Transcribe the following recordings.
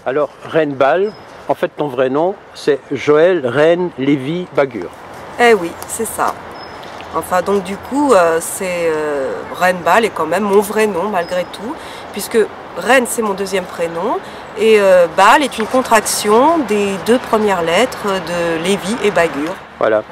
Alors, Reine Bal, en fait, ton vrai nom, c'est Joël Reine Lévy Bagur. Eh oui, c'est ça. Enfin, donc du coup, Reine Bal est quand même mon vrai nom, malgré tout, puisque Reine, c'est mon deuxième prénom, et Bal est une contraction des deux premières lettres de Lévy et Bagur. Voilà.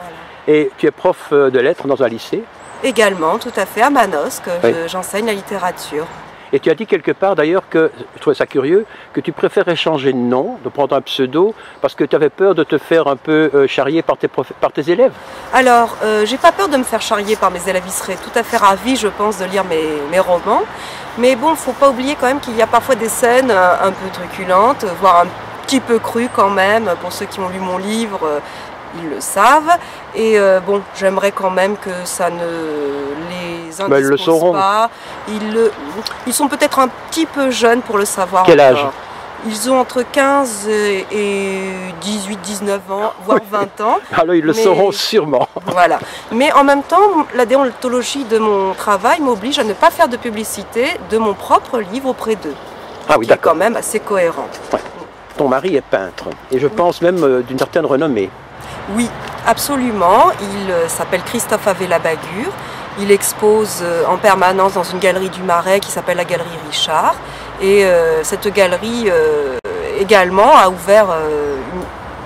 Et tu es prof de lettres dans un lycée? Également, tout à fait, à Manosque, Oui. j'enseigne la littérature. Et tu as dit quelque part d'ailleurs que, je trouvais ça curieux, que tu préférais changer de nom, de prendre un pseudo, parce que tu avais peur de te faire un peu charrier par tes élèves. Alors, j'ai pas peur de me faire charrier par mes élèves, ils seraient tout à fait ravis, je pense, de lire mes romans. Mais bon, faut pas oublier quand même qu'il y a parfois des scènes un peu truculentes, voire un petit peu crues quand même, pour ceux qui ont lu mon livre. Ils le savent, et bon, j'aimerais quand même que ça ne les Ils le indispose sauront. pas. Ils sont peut-être un petit peu jeunes pour le savoir. Quel âge? encore. Ils ont entre 15 et 18, 19 ans, voire 20 ans. Alors ils le sauront sûrement. Voilà. Mais en même temps, la déontologie de mon travail m'oblige à ne pas faire de publicité de mon propre livre auprès d'eux. Ah oui, qui est d'accord. quand même assez cohérent. Ouais. Ton mari est peintre, et je pense même d'une certaine renommée. Oui, absolument. Il s'appelle Christophe Avella Bagur. Il expose en permanence dans une galerie du Marais qui s'appelle la Galerie Richard. Et cette galerie également a ouvert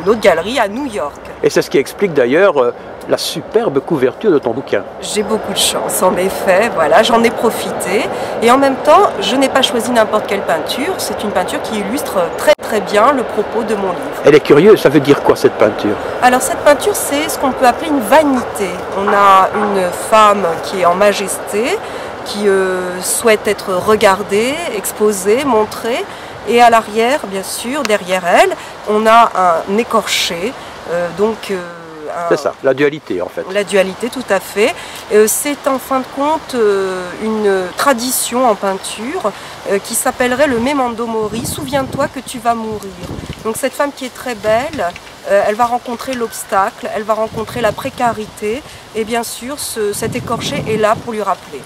une autre galerie à New York. Et c'est ce qui explique d'ailleurs la superbe couverture de ton bouquin. J'ai beaucoup de chance, en effet, voilà, j'en ai profité. Et en même temps, je n'ai pas choisi n'importe quelle peinture. C'est une peinture qui illustre très très bien le propos de mon livre. Elle est curieuse, ça veut dire quoi cette peinture? Alors cette peinture, c'est ce qu'on peut appeler une vanité. On a une femme qui est en majesté, qui souhaite être regardée, exposée, montrée. Et à l'arrière, bien sûr, derrière elle, on a un écorché, C'est ça, la dualité en fait. La dualité, tout à fait. C'est en fin de compte une tradition en peinture qui s'appellerait le memento mori, souviens-toi que tu vas mourir. Donc cette femme qui est très belle, elle va rencontrer l'obstacle, elle va rencontrer la précarité, et bien sûr cet écorché est là pour lui rappeler.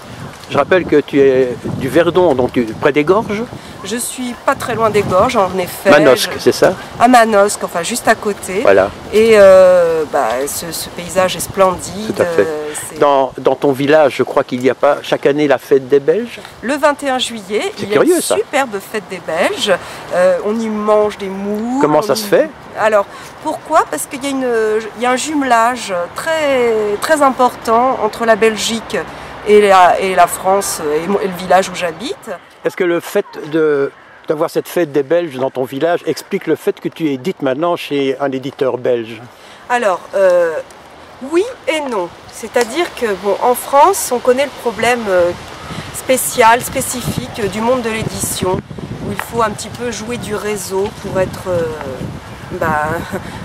Je rappelle que tu es du Verdon, donc près des Gorges. Je suis pas très loin des Gorges, en effet. Manosque, c'est ça? À Manosque, enfin juste à côté. Voilà. Et ce paysage est splendide. Tout à fait. Dans ton village, je crois qu'il n'y a pas chaque année la fête des Belges. Le 21 juillet, il y a curieux, une ça. superbe fête des Belges. On y mange des moules. Comment ça se fait? Alors, pourquoi? Parce qu'il y a un jumelage très, très important entre la Belgique et la France et le village où j'habite. Est-ce que le fait d'avoir cette fête des Belges dans ton village explique le fait que tu édites maintenant chez un éditeur belge? Alors, oui et non. C'est-à-dire que, bon, en France, on connaît le problème spécifique du monde de l'édition, où il faut un petit peu jouer du réseau pour être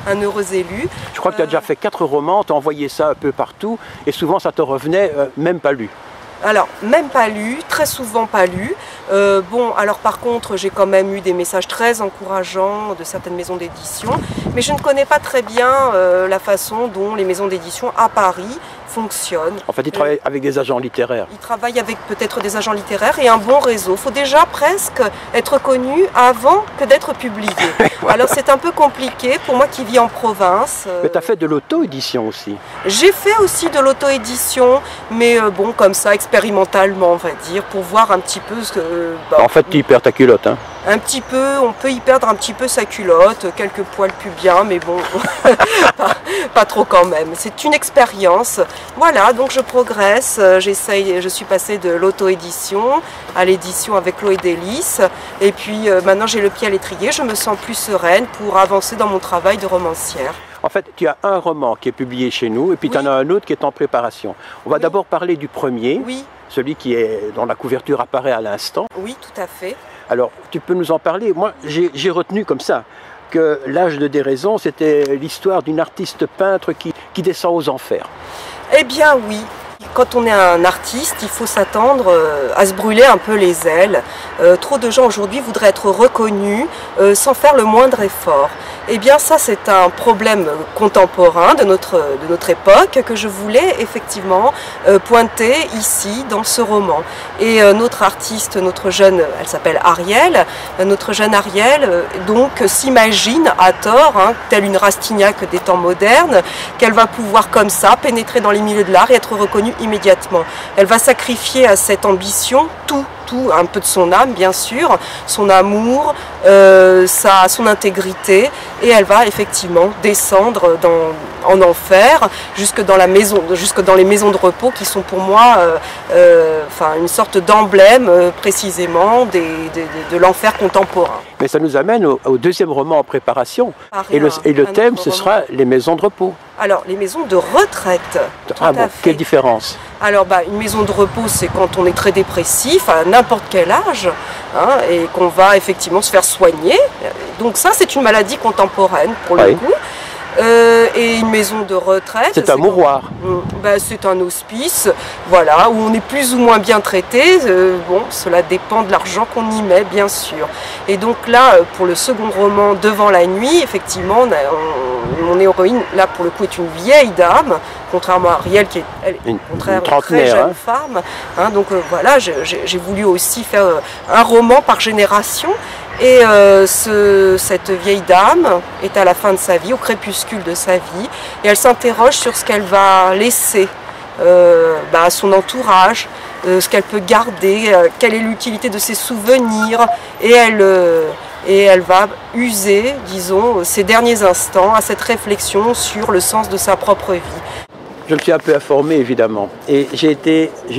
un heureux élu. Je crois que tu as déjà fait 4 romans, tu as envoyé ça un peu partout, et souvent ça te revenait même pas lu. Alors, même pas lu, très souvent pas lu. Bon, alors par contre, j'ai quand même eu des messages très encourageants de certaines maisons d'édition, mais je ne connais pas très bien la façon dont les maisons d'édition à Paris fonctionnent. En fait, ils travaillent avec des agents littéraires. Ils travaillent avec peut-être des agents littéraires et un bon réseau. Il faut déjà presque être connu avant que d'être publié. Voilà. Alors c'est un peu compliqué pour moi qui vis en province. Mais tu as fait de l'auto-édition aussi. J'ai fait aussi de l'auto-édition, mais bon, comme ça, expérimentalement, on va dire, pour voir un petit peu ce que... En fait, tu y perds ta culotte, hein. Un petit peu, on peut y perdre un petit peu sa culotte, quelques poils pubiens, mais bon, pas trop quand même. C'est une expérience. Voilà, donc je progresse, je suis passée de l'auto-édition à l'édition avec Chloé Délices, et puis maintenant j'ai le pied à l'étrier, je me sens plus sereine pour avancer dans mon travail de romancière. En fait, tu as un roman qui est publié chez nous, et puis tu en as un autre qui est en préparation. On va d'abord parler du premier, celui dont la couverture apparaît à l'instant. Oui, tout à fait. Alors, tu peux nous en parler? Moi, j'ai retenu comme ça que L'âge de déraison, c'était l'histoire d'une artiste peintre qui descend aux enfers. Eh bien oui, quand on est un artiste, il faut s'attendre à se brûler un peu les ailes. Trop de gens aujourd'hui voudraient être reconnus sans faire le moindre effort. Eh bien ça c'est un problème contemporain de notre époque que je voulais effectivement pointer ici dans ce roman. Et notre artiste, notre jeune, elle s'appelle Ariel, notre jeune Ariel donc s'imagine à tort, telle une Rastignac des temps modernes, qu'elle va pouvoir comme ça pénétrer dans les milieux de l'art et être reconnue immédiatement. Elle va sacrifier à cette ambition tout, un peu de son âme bien sûr, son amour, son intégrité, et elle va effectivement descendre en enfer jusque dans les maisons de repos qui sont pour moi une sorte d'emblème précisément de l'enfer contemporain. Mais ça nous amène au deuxième roman en préparation, et le thème ce sera les maisons de repos. Alors les maisons de retraite. Ah bon, quelle différence? Alors une maison de repos, c'est quand on est très dépressif à n'importe quel âge, et qu'on va effectivement se faire soigner. Donc ça c'est une maladie contemporaine pour le coup. Et une maison de retraite, c'est un mouroir. C'est un hospice, voilà, où on est plus ou moins bien traité. Bon, cela dépend de l'argent qu'on y met, bien sûr. Et donc là, pour le second roman, Devant la nuit, effectivement, mon héroïne, là pour le coup, est une vieille dame, contrairement à Ariel, qui est une très jeune femme. Donc voilà, j'ai voulu aussi faire un roman par génération. Et cette vieille dame est à la fin de sa vie, au crépuscule de sa vie, et elle s'interroge sur ce qu'elle va laisser à son entourage, ce qu'elle peut garder, quelle est l'utilité de ses souvenirs, et elle va user, disons, ses derniers instants à cette réflexion sur le sens de sa propre vie. Je me suis un peu informé évidemment, et j'ai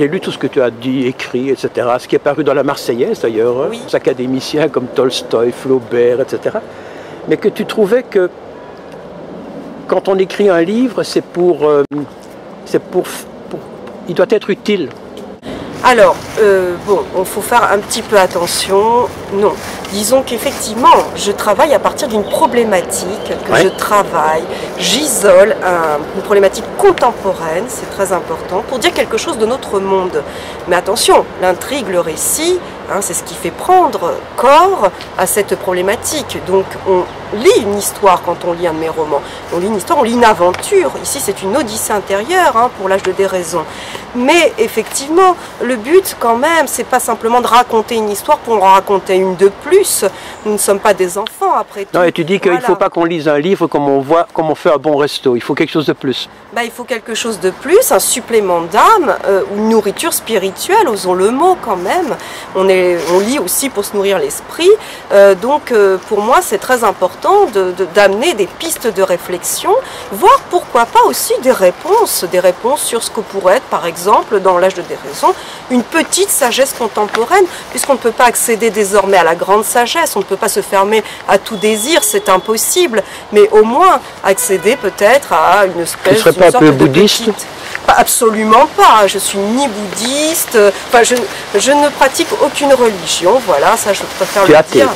lu tout ce que tu as dit, écrit, etc., ce qui est paru dans la Marseillaise d'ailleurs, oui. Des académiciens comme Tolstoï, Flaubert, etc. Mais que tu trouvais que quand on écrit un livre, il doit être utile. Alors, il faut faire un petit peu attention. Non, disons qu'effectivement, je travaille à partir d'une problématique que je travaille. J'isole une problématique contemporaine, c'est très important, pour dire quelque chose de notre monde. Mais attention, l'intrigue, le récit, c'est ce qui fait prendre corps à cette problématique. Donc, on lit une histoire quand on lit un de mes romans. On lit une histoire, on lit une aventure. Ici, c'est une odyssée intérieure pour l'âge de déraison. Mais effectivement, le but quand même, c'est pas simplement de raconter une histoire pour en raconter une de plus. Nous ne sommes pas des enfants après tout. Non, et tu dis qu'il ne faut pas qu'on lise un livre comme on fait un bon resto. Il faut quelque chose de plus. Il faut quelque chose de plus, un supplément d'âme, une nourriture spirituelle, osons le mot quand même. On lit aussi pour se nourrir l'esprit. Donc pour moi, c'est très important d'amener des pistes de réflexion, voire pourquoi pas aussi des réponses sur ce que pourrait être, par exemple, dans l'âge de déraison, une petite sagesse contemporaine, puisqu'on ne peut pas accéder désormais à la grande sagesse, on ne peut pas se fermer à tout désir, c'est impossible, mais au moins accéder peut-être à une espèce de... Tu ne serais pas un peu bouddhiste ? Absolument pas, je suis ni bouddhiste, je ne pratique aucune religion, voilà, ça je préfère le dire. Tu es athée ?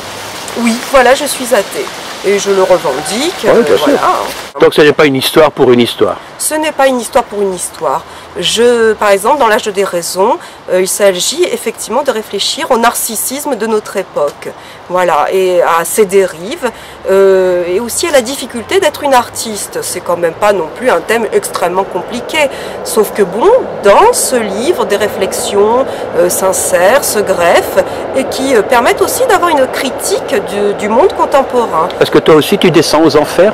Oui, voilà, je suis athée. Et je le revendique. Oui, bien sûr. Donc ce n'est pas une histoire pour une histoire. Ce n'est pas une histoire pour une histoire. Par exemple, dans l'âge de déraison, il s'agit effectivement de réfléchir au narcissisme de notre époque. Voilà, et à ses dérives, et aussi à la difficulté d'être une artiste. C'est quand même pas non plus un thème extrêmement compliqué. Sauf que bon, dans ce livre, des réflexions sincères se greffent et qui permettent aussi d'avoir une critique du monde contemporain. Parce que toi aussi tu descends aux enfers ?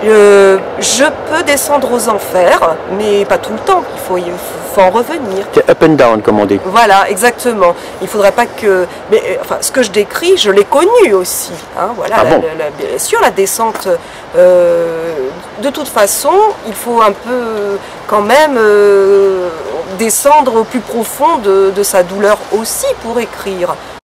Je peux descendre aux enfers, mais pas tout le temps, il faut en revenir. C'est up and down, comme on dit. Voilà, exactement. Il ne faudrait pas que... Mais ce que je décris, je l'ai connu aussi. Voilà, bien sûr, la descente... de toute façon, il faut un peu quand même descendre au plus profond de sa douleur aussi pour écrire.